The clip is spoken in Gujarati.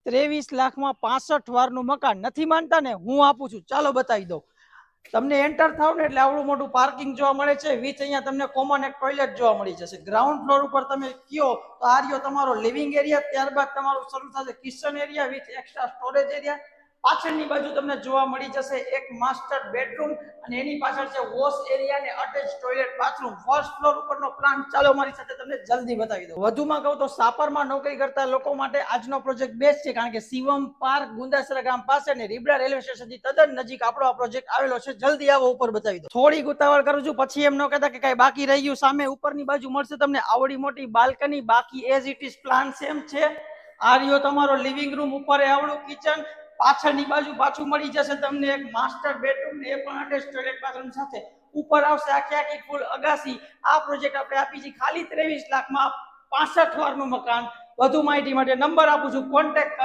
23,65,000 વારનું મકાન નથી માનતા ને? હું આપું છું, ચાલો બતાવી દઉં તમને. એન્ટર થાવ ને એટલે આવડું મોટું પાર્કિંગ જોવા મળે છે વિથ અહીંયા તમને કોમન એક ટોયલેટ જોવા મળી જશે. ગ્રાઉન્ડ ફ્લોર ઉપર તમે કયો તો આ રહ્યો તમારો લિવિંગ એરિયા, ત્યારબાદ તમારું શરૂ થશે kitchen area with extra storage area. પાછળની બાજુ તમને જોવા મળી જશે એક માસ્ટર બેડરૂમ અને એની પાછળ છે વોશ એરિયા અને attach toilet bathroom. First floor ઉપરનો પ્લાન ચાલો મારી સાથે તમને જલ્દી બતાવી દઉં. વધુમાં કહું તો સાપરમાં નોકરી કરતા લોકો માટે આજનો પ્રોજેક્ટ બેસ્ટ છે, કારણ કે શિવમ પાર્ક ગુંદાસરા ગામ પાસે ને રીબડા રેલવે સ્ટેશનથી તદ્દન નજીક આપણો આ પ્રોજેક્ટ આવેલો છે. જલ્દી આવો, ઉપર બતાવી દો. થોડી ઉતાવળ કરું છું, પછી એમ ન કહેતા કે કઈ બાકી રહી ગયું. સામે ઉપરની બાજુ મળશે તમને આવડી મોટી બાલ્કની, બાકી as it is plan same છે. આ રહ્યો તમારો લિવિંગ રૂમ, ઉપર આવડું કિચન, પાછળની બાજુ પાછું મળી જશે તમને એક માસ્ટર બેડરૂમ ને એ પણ અટેચ ટોયલેટ બાથરૂમ સાથે. ઉપર આવશે આખી આખી ફૂલ અગાસી. આ પ્રોજેક્ટ આપણે આપી છે ખાલી 23 લાખમાં 65 વારનું મકાન. વધુ માહિતી માટે નંબર આપું છું, કોન્ટેક્ટ કરો.